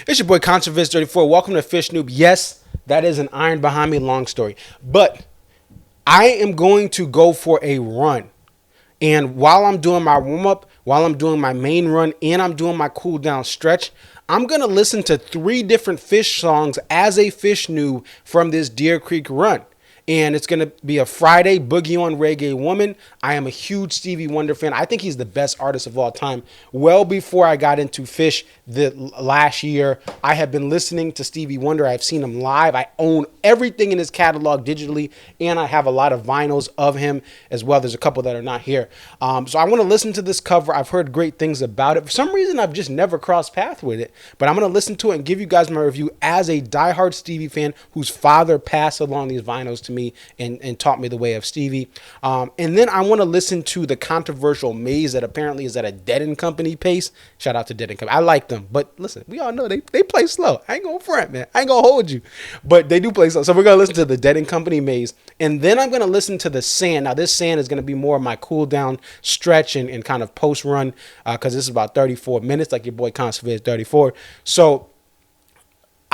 It's your boy Controviz34. Welcome to Phish Noob. Yes, that is an iron behind me long story. But I am going to go for a run. And while I'm doing my warm up, while I'm doing my main run, and I'm doing my cool down stretch, I'm going to listen to 3 different Phish songs as a Phish Noob from this Deer Creek run. And it's going to be a Friday Boogie on Reggae Woman. I am a huge Stevie Wonder fan. I think he's the best artist of all time. Well before I got into Phish last year, I have been listening to Stevie Wonder. I've seen him live. I own everything in his catalog digitally, and I have a lot of vinyls of him as well. There's a couple that are not here. So I want to listen to this cover. I've heard great things about it. For some reason, I've just never crossed paths with it. But I'm going to listen to it and give you guys my review as a diehard Stevie fan whose father passed along these vinyls to me and taught me the way of Stevie. And then I want to listen to the controversial Maze that apparently is at a Dead & Company pace. Shout out to Dead & Company. I like them, but listen, we all know they play slow. I ain't gonna front, man. I ain't gonna hold you, but they do play slow. So we're gonna listen to the Dead & Company Maze, and then I'm gonna listen to the Sand. Now this Sand is gonna be more of my cool down stretch and kind of post run because this is about 34 minutes, like your boy Constantine 34. So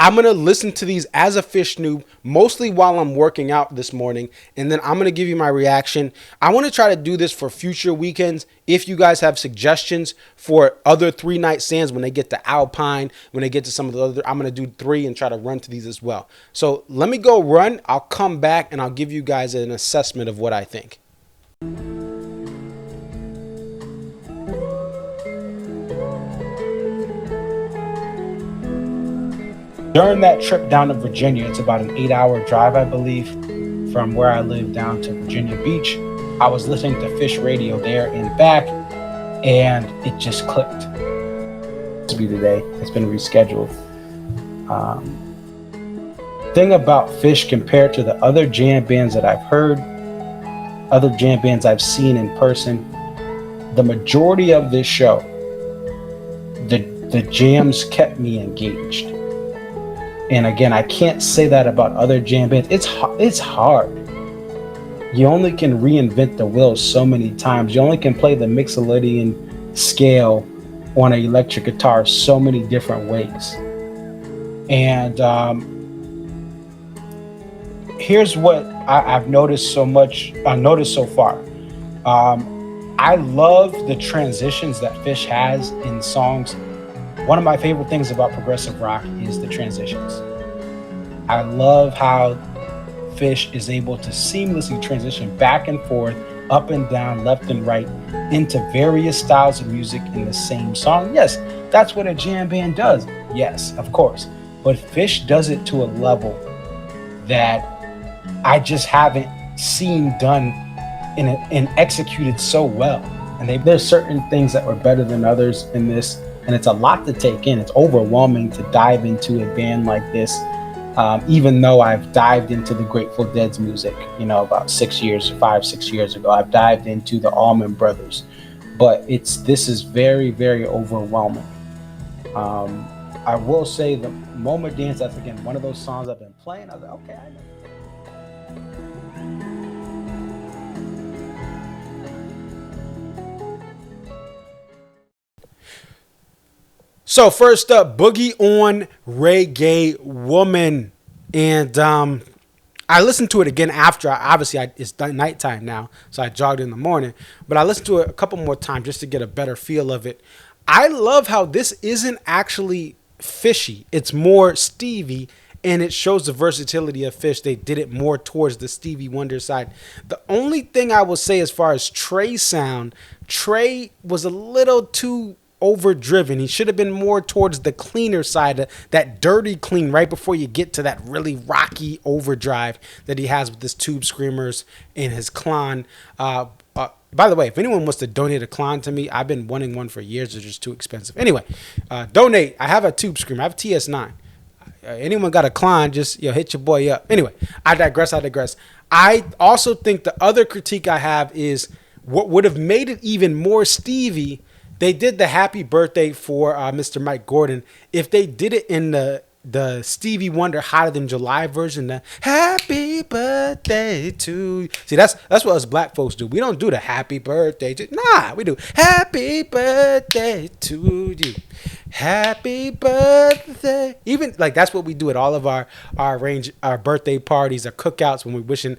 I'm going to listen to these as a Phish Noob, mostly while I'm working out this morning, and then I'm going to give you my reaction. I want to try to do this for future weekends. If you guys have suggestions for other 3-night stands when they get to Alpine, when they get to some of the other, I'm going to do 3 and try to run to these as well. So let me go run. I'll come back and I'll give you guys an assessment of what I think. During that trip down to Virginia, it's about an 8-hour drive, I believe, from where I live down to Virginia Beach. I was listening to Phish radio there and back, and it just clicked. To be today, it's been rescheduled. Thing about Phish compared to the other jam bands that I've heard, other jam bands I've seen in person, the majority of this show, the jams kept me engaged. And again, I can't say that about other jam bands. It's hard. You only can reinvent the wheel so many times. You only can play the Mixolydian scale on an electric guitar so many different ways. And here's what I've noticed so far. I love the transitions that Phish has in songs. One of my favorite things about progressive rock is the transitions. I love how Phish is able to seamlessly transition back and forth, up and down, left and right, into various styles of music in the same song. Yes, that's what a jam band does. Yes, of course. But Phish does it to a level that I just haven't seen done and executed so well. And there's certain things that were better than others in this. And it's a lot to take in. It's overwhelming to dive into a band like this, even though I've dived into the Grateful Dead's music, about 5-6 years ago. I've dived into the Allman Brothers, but this is very, very overwhelming. I will say the Moment Dance, that's again one of those songs I've been playing. I was like, okay, I know. So first up, Boogie on Reggae Woman. And I listened to it again after. It's nighttime now, so I jogged in the morning. But I listened to it a couple more times just to get a better feel of it. I love how this isn't actually Fishy. It's more Stevie, and it shows the versatility of Phish. They did it more towards the Stevie Wonder side. The only thing I will say as far as Trey's sound, Trey was a little too overdriven. He should have been more towards the cleaner side, that dirty clean right before you get to that really rocky overdrive that he has with his tube screamers and his clon. By the way, if anyone wants to donate a clon to me, I've been wanting one for years. They're just too expensive. Anyway, donate. I have a tube screamer. I have a TS9. Anyone got a clon, just hit your boy up. Anyway, I digress. I also think the other critique I have is what would have made it even more Stevie. They did the happy birthday for Mr. Mike Gordon. If they did it in the Stevie Wonder Hotter Than July version, the happy happy birthday to you. See, that's what us black folks do. We don't do the happy birthday to, nah, we do happy birthday to you. Happy birthday. Even like that's what we do at all of our birthday parties, our cookouts when we're wishing,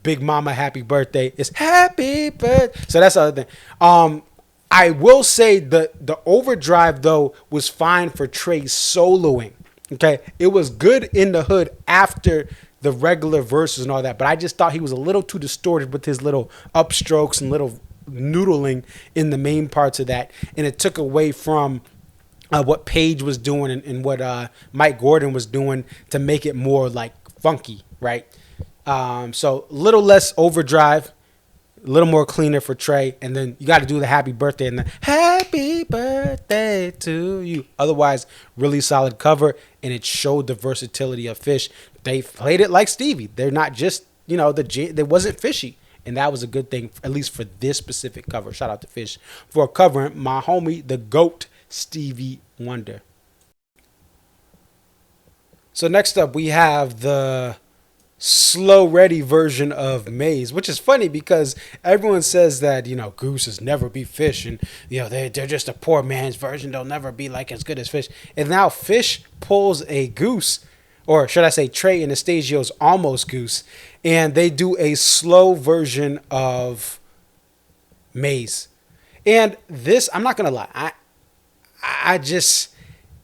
Big Mama happy birthday. It's happy birthday. So that's the other thing. I will say the overdrive though was fine for Trey soloing. Okay, it was good in the hood after the regular verses and all that, but I just thought he was a little too distorted with his little upstrokes and little noodling in the main parts of that, and it took away from what Paige was doing and what Mike Gordon was doing to make it more like funky, right? So a little less overdrive, a little more cleaner for Trey, and then you got to do the happy birthday and the happy birthday to you. Otherwise, really solid cover, and it showed the versatility of Phish. They played it like Stevie. They're not just, they wasn't fishy, and that was a good thing, at least for this specific cover. Shout out to Phish for covering my homie, the GOAT, Stevie Wonder. So next up, we have the slow ready version of Maze, which is funny because everyone says that Gooses never be Phish, and they're just a poor man's version. They'll never be like as good as Phish. And now Phish pulls a Goose, or should I say Trey Anastasio's almost Goose, and they do a slow version of Maze. And this, I'm not gonna lie, I just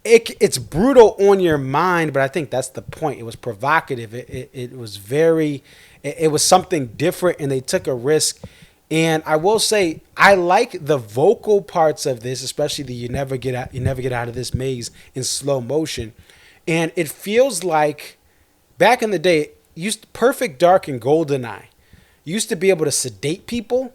it's brutal on your mind, but I think that's the point. It was provocative. It was very, it was something different, and they took a risk. And I will say, I like the vocal parts of this, especially the you never get out of this maze in slow motion. And it feels like back in the day, Perfect Dark and Goldeneye used to be able to sedate people.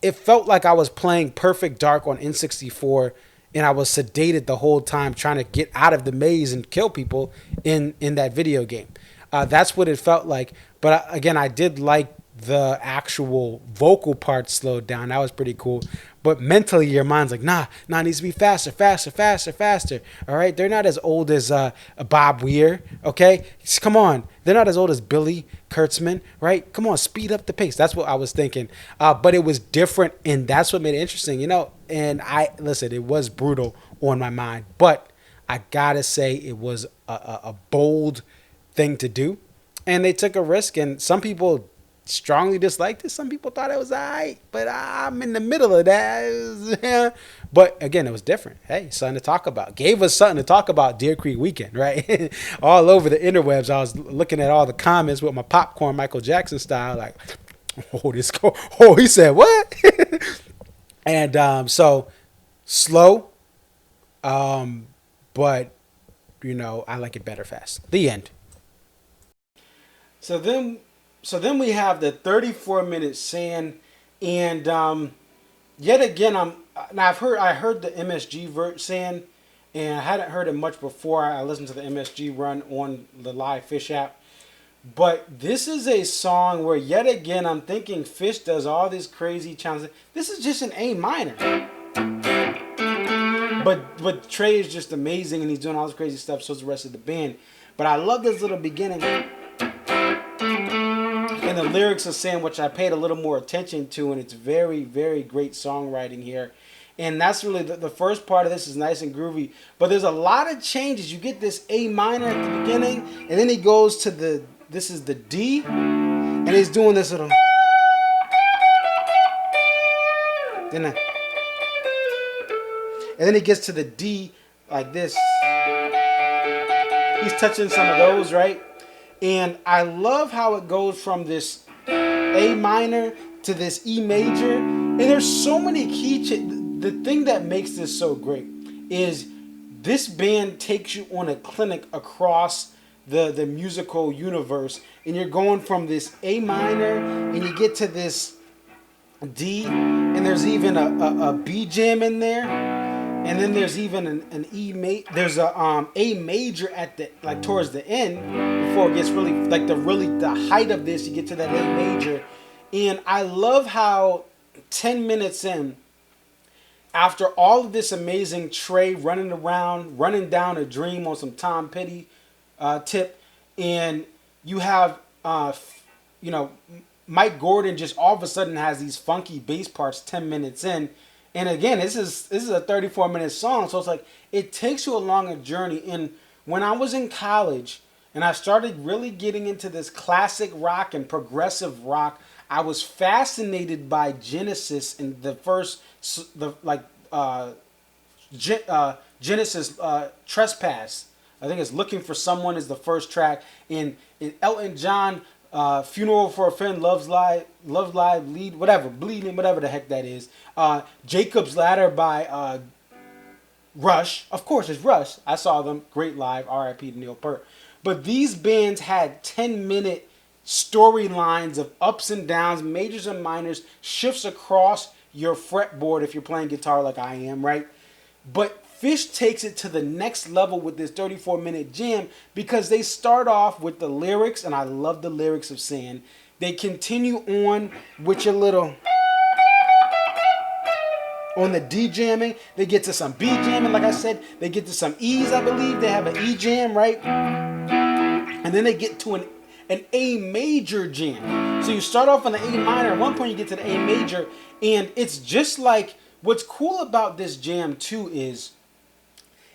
It felt like I was playing Perfect Dark on N64, and I was sedated the whole time trying to get out of the maze and kill people in that video game. That's what it felt like. But again, I did like the actual vocal part slowed down. That was pretty cool. But mentally, your mind's like, nah, it needs to be faster, faster, faster, faster. All right? They're not as old as Bob Weir, okay? Come on. They're not as old as Billy Kurtzman, right? Come on, speed up the pace. That's what I was thinking. But it was different, and that's what made it interesting, And listen, it was brutal on my mind. But I got to say it was a bold thing to do. And they took a risk, and some people strongly disliked it. Some people thought it was all right, but I'm in the middle of that. But again, it was different. Hey, something to talk about. Gave us something to talk about Deer Creek weekend, right? All over the interwebs. I was looking at all the comments with my popcorn Michael Jackson style, like, he said what? And so slow, but I like it better fast. The end. So then we have the 34-minute Sand, and yet again I heard the MSG Sand, and I hadn't heard it much before. I listened to the MSG run on the live Phish app, but this is a song where yet again I'm thinking Phish does all these crazy challenges. This is just an A minor, but Trey is just amazing, and he's doing all this crazy stuff. So is the rest of the band. But I love this little beginning. And the lyrics are saying, which I paid a little more attention to, and it's very, very great songwriting here. And that's really the first part of this is nice and groovy. But there's a lot of changes. You get this A minor at the beginning, and then he goes to this is the D, and he's doing this little. And then he gets to the D like this. He's touching some of those, right? And I love how it goes from this A minor to this E major. And there's so many key the thing that makes this so great is this band takes you on a clinic across the musical universe. And you're going from this A minor and you get to this D. And there's even a B jam in there. And then there's even an E major. There's a major at the towards the end before it gets really the height of this. You get to that A major, and I love how 10 minutes in, after all of this amazing Trey running down a dream on some Tom Petty tip, and you have you know, Mike Gordon just all of a sudden has these funky bass parts 10 minutes in, and again, this is a 34-minute song, so it's like it takes you along a journey. And when I was in college and I started really getting into this classic rock and progressive rock, I was fascinated by Genesis and the first the like Genesis Trespass. I think it's Looking for Someone is the first track. In Elton John, Funeral for a Friend, Love Live, Lead, whatever, Bleeding, whatever the heck that is. Jacob's Ladder by Rush. Of course, it's Rush. I saw them. Great live. R.I.P. to Neil Peart. But these bands had 10-minute storylines of ups and downs, majors and minors, shifts across your fretboard if you're playing guitar like I am, right? But Phish takes it to the next level with this 34-minute jam because they start off with the lyrics, and I love the lyrics of Sand. They continue on with your little on the D jamming. They get to some B jamming, like I said. They get to some E's, I believe. They have an E jam, right? And then they get to an A major jam. So you start off on the A minor. At one point you get to the A major, and it's just like, what's cool about this jam too is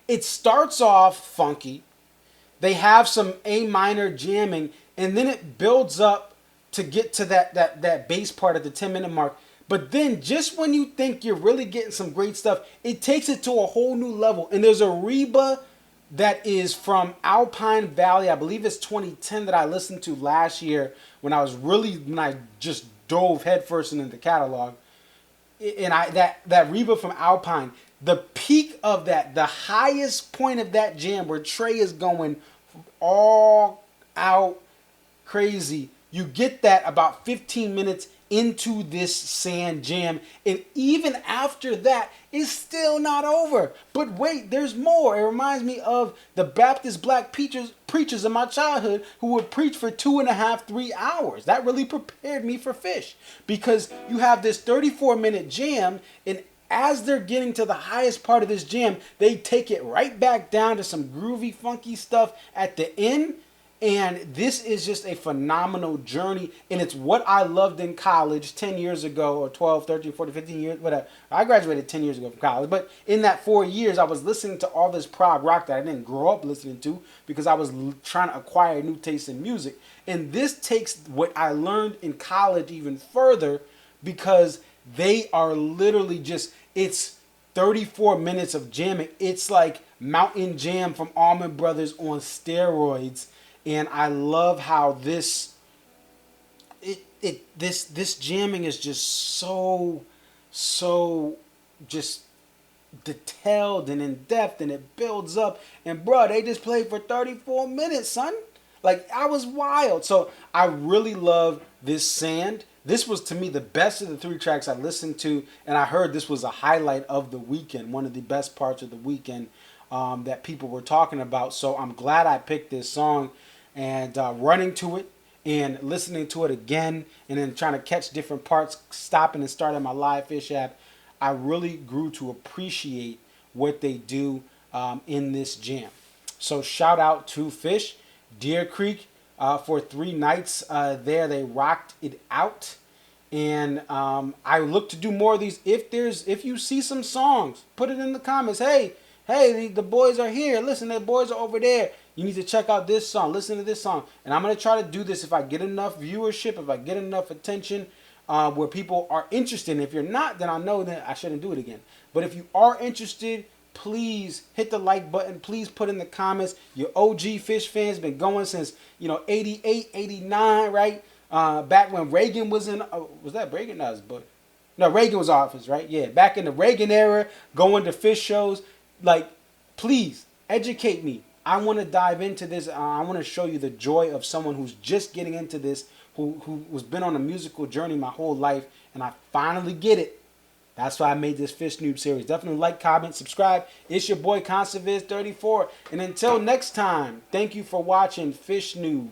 it starts off funky. They have some A minor jamming, and then it builds up to get to that bass part at the 10-minute mark. But then just when you think you're really getting some great stuff, it takes it to a whole new level. And there's a Reba that is from Alpine Valley. I believe it's 2010 that I listened to last year when I just dove headfirst into the catalog. And that Reba from Alpine, the peak of that, the highest point of that jam where Trey is going all out crazy, you get that about 15 minutes into this Sand jam, and even after that, it's still not over. But wait, there's more. It reminds me of the Baptist black preachers of my childhood who would preach for 2.5, 3 hours. That really prepared me for Phish, because you have this 34-minute jam, and as they're getting to the highest part of this jam, they take it right back down to some groovy, funky stuff at the end. And this is just a phenomenal journey. And it's what I loved in college 10 years ago, or 12, 13, 14, 15 years, whatever. I graduated 10 years ago from college. But in that 4 years, I was listening to all this prog rock that I didn't grow up listening to because I was trying to acquire new tastes in music. And this takes what I learned in college even further, because they are literally just, it's 34 minutes of jamming. It's like Mountain Jam from Allman Brothers on steroids. And I love how this jamming is just so just detailed and in depth, and it builds up. And bro, they just played for 34 minutes, son. Like, I was wild. So I really love this Sand. This was, to me, the best of the 3 tracks I listened to, and I heard this was a highlight of the weekend, one of the best parts of the weekend that people were talking about. So I'm glad I picked this song. And running to it and listening to it again, and then trying to catch different parts, stopping and starting my live Phish app, I really grew to appreciate what they do in this jam. So shout out to Phish, Deer Creek, for 3 nights there. They rocked it out. And I look to do more of these. If you see some songs, put it in the comments. Hey, the boys are here. Listen, the boys are over there. You need to check out this song. Listen to this song. And I'm going to try to do this if I get enough viewership, if I get enough attention where people are interested. If you're not, then I know that I shouldn't do it again. But if you are interested, please hit the like button. Please put in the comments. Your OG Phish fans been going since, 88, 89, right? Back when Reagan was in, was that Reagan? No, it was Bush. No, Reagan was office, right? Yeah, back in the Reagan era, going to Phish shows. Like, please, educate me. I want to dive into this. I want to show you the joy of someone who's just getting into this, who was been on a musical journey my whole life, and I finally get it. That's why I made this Phish Noob series. Definitely like, comment, subscribe. It's your boy Conserviz34. And until next time, thank you for watching Phish Noob.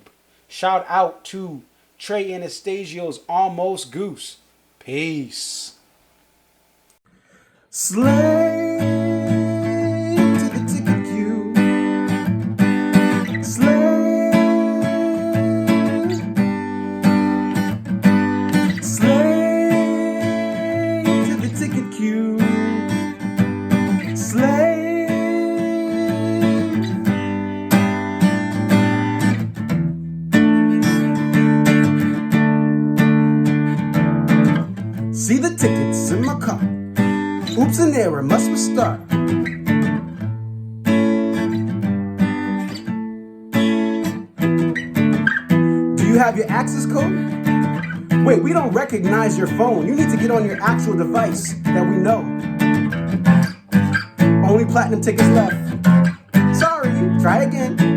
Shout out to Trey Anastasio's Almost Goose. Peace. Slay. Slay. See the tickets in my car. Oops, an error, must restart. Do you have your access code? Wait, we don't recognize your phone. You need to get on your actual device that we know. Only platinum tickets left. Sorry, try again.